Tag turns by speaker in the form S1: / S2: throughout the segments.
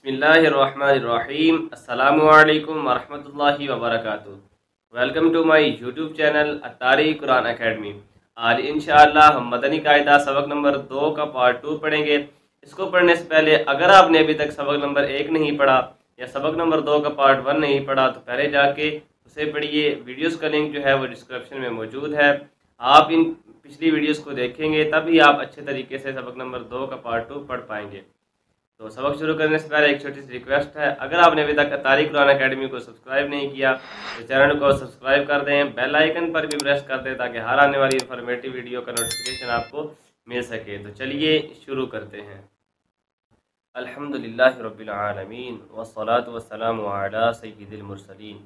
S1: बिस्मिल्लाहिर्रहमानिर्रहीम। अस्सलामुअलैकुम वरहमतुल्लाहि वबरकातुहू। Welcome to my YouTube channel Attari Quran academy. आज इंशाअल्लाह हम मदनी कायदा सबक नंबर 2 का पार्ट 2 पढ़ेंगे। इसको पढ़ने से पहले अगर आपने अभी तक सबक नंबर 1 नहीं पढ़ा या सबक नंबर 2 का पार्ट 1 नहीं पढ़ा तो पहले जाके उसे पढ़िए। वीडियोस का लिंक जो है वो डिस्क्रिप्शन में मौजूद है। आप इन पिछली वीडियोस को देखेंगे तभी आप अच्छे तरीके से सबक नंबर 2 का पार्ट 2 पढ़ पाएंगे। तो सबक शुरू करने से पहले एक छोटी सी रिक्वेस्ट है, अगर आपने अभी तक अत्तारी कुरान एकेडमी को सब्सक्राइब नहीं किया तो चैनल को सब्सक्राइब कर दें, बेल आइकन पर भी प्रेस कर दें ताकि हर आने वाली इन्फॉर्मेटिव वीडियो का नोटिफिकेशन आपको मिल सके। तो चलिए शुरू करते हैं। अल्हम्दुलिल्लाहि रब्बिल आलमीन वस्सलातु वस्सलामु अला सय्यिदिल मुरसलीन,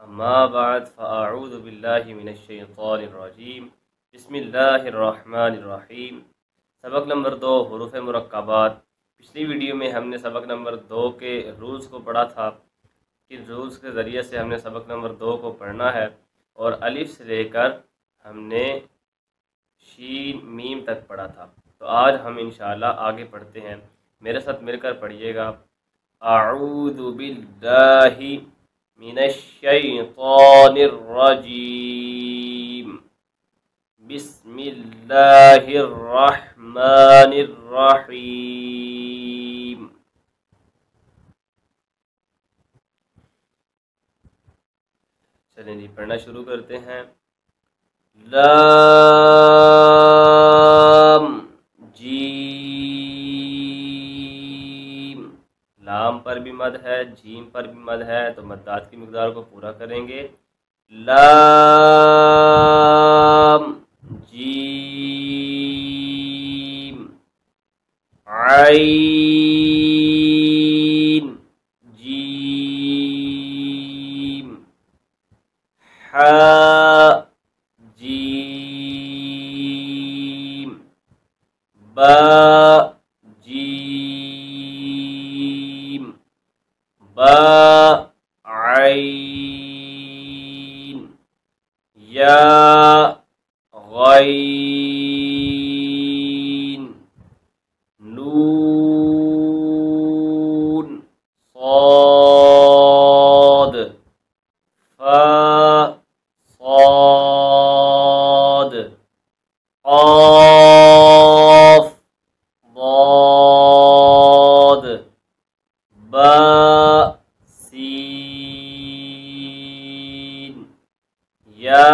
S1: अम्मा बाद फ़अऊज़ु बिल्लाहि मिनश शैतानिर रजीम, बिस्मिल्लाहिर रहमानिर रहीम। सबक नंबर 2 हुरूफ़ मुरक्कबात। पिछली वीडियो में हमने सबक नंबर 2 के रूल्स को पढ़ा था कि रूल्स के ज़रिए से हमने सबक नंबर 2 को पढ़ना है और अलिफ से लेकर हमने शीन मीम तक पढ़ा था। तो आज हम इंशाअल्लाह आगे पढ़ते हैं। मेरे साथ मिलकर पढ़िएगा। अऊज़ु बिल्लाहि मिनश शैतानिर रजीम, बिस्मिल्लाहिर रहमानिर रहीम। चलें जी, पढ़ना शुरू करते हैं। लाम जीम। लाम पर भी मद है, जीम पर भी मद है, तो मद्दात की मिक़दार को पूरा करेंगे। लाम जीम आइन जीम हा जीम बा जीम बा आइन या गैन नून صاد फा صاد قاف ضاد با सीन या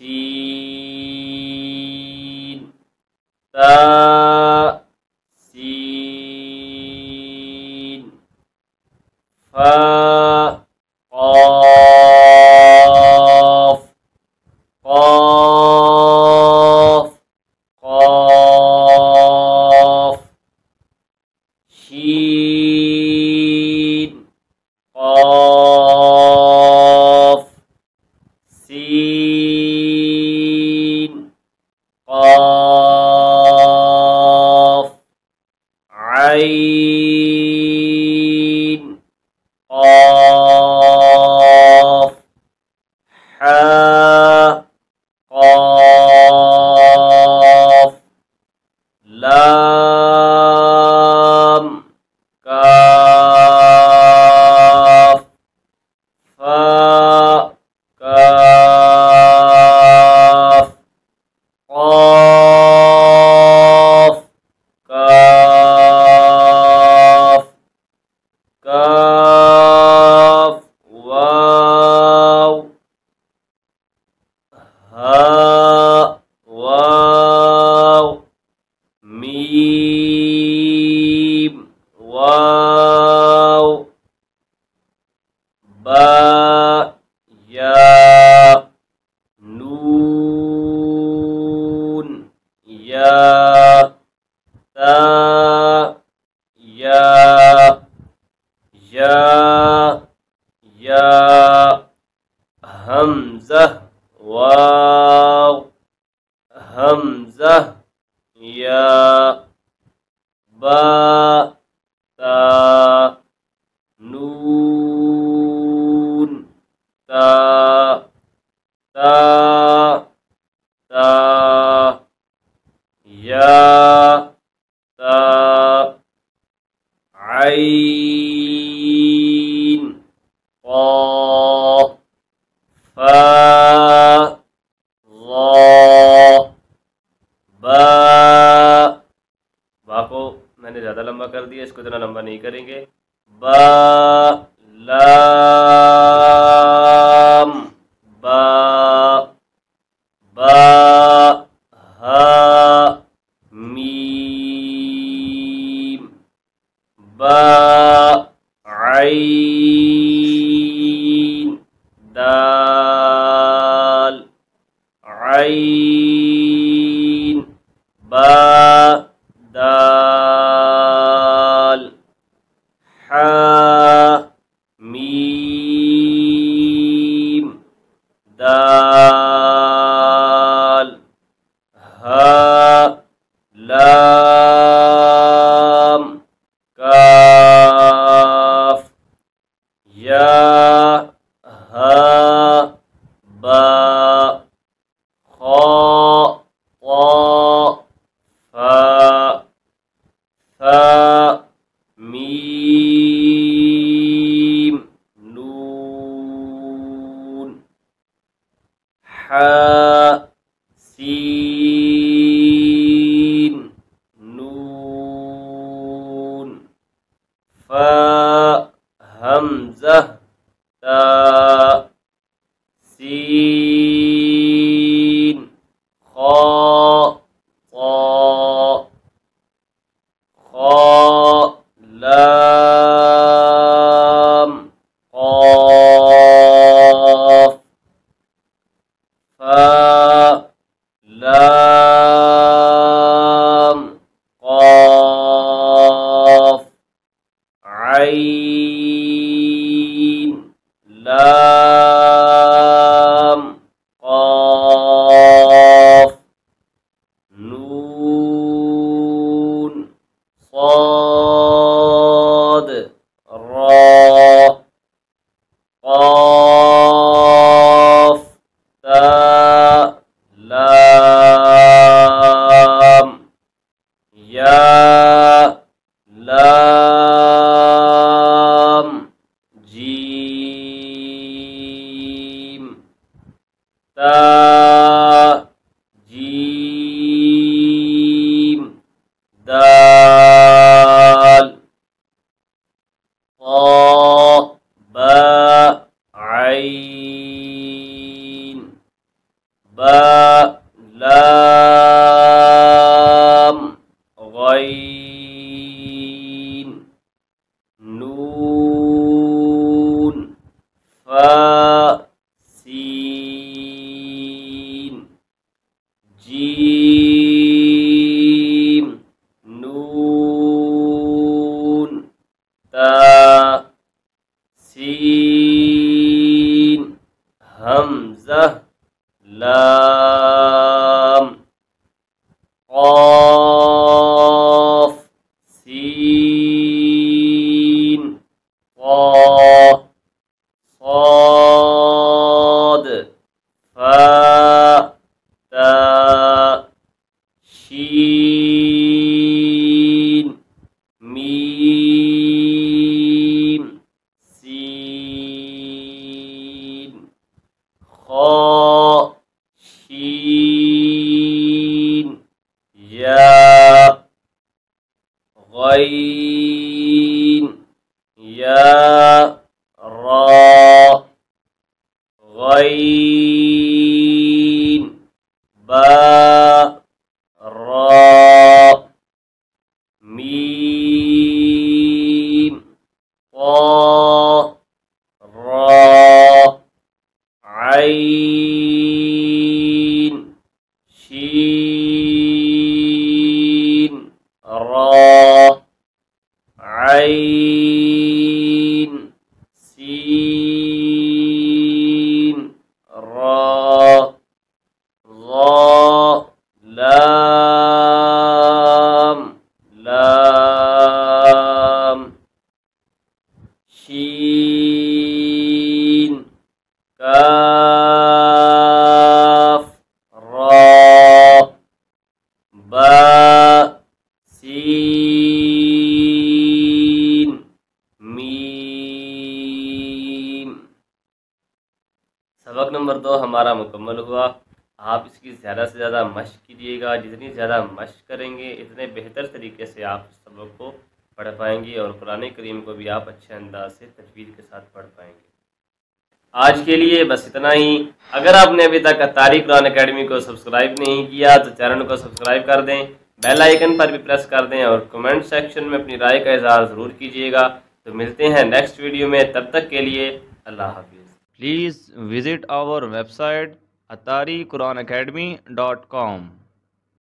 S1: सीन ता सीन फा क़ाफ क़ाफ क़ाफ शीन क़ाफ सीन क़ाफ आइन क़ाफ हा क़ाफ लाम काफ फा काफ क़ाफ काफ काफ वाव हा वाव मीम वाव बा या नून या ता या या या हमज़ा वाव हमज़ा या बा ता नून ता ता ता या ता आइन क़ाफ़ फा ज़ा बा। बा को मैंने ज़्यादा लंबा कर दिया, इसको इतना लंबा नहीं करेंगे। बा लाम बा बा हा मीम बा आइन दाल आइन बा दाल हा मीम दाल हा लाम काफ या हा बा खा ता फा सा मीम नून हा सीन नून फा हमज़ा ता सीन खा ता खा लाम क़ाफ़ फा लाम क़ाफ़ आइन लाम क़ाफ़ नून صاد را قاف تا لام یا لام جیم تا جیم دال طا با عين با لام غين نون فا سين جيم نون تا سين همزة لام قاف سين طا صاد فا تا شين ميم سين خا شين يا غين يا را غين با را ميم طا را عين شين را عين سين را ظا لام لام شين كاف را با سين नंबर 2 हमारा मुकम्मल हुआ। आप इसकी ज़्यादा से ज़्यादा मश्क कीजिएगा। जितनी ज़्यादा मश्क करेंगे इतने बेहतर तरीके से आप इस सबक को पढ़ पाएंगे और कुरान करीम को भी आप अच्छे अंदाज से तजवीज़ के साथ पढ़ पाएंगे। आज के लिए बस इतना ही। अगर आपने अभी तक अतारी कुरान अकेडमी को सब्सक्राइब नहीं किया तो चैनल को सब्सक्राइब कर दें, बेल आइकन पर भी प्रेस कर दें और कमेंट सेक्शन में अपनी राय का इजहार ज़रूर कीजिएगा। तो मिलते हैं नेक्स्ट वीडियो में, तब तक के लिए अल्लाह हाफिज़।
S2: Please visit our website atariquranacademy.com.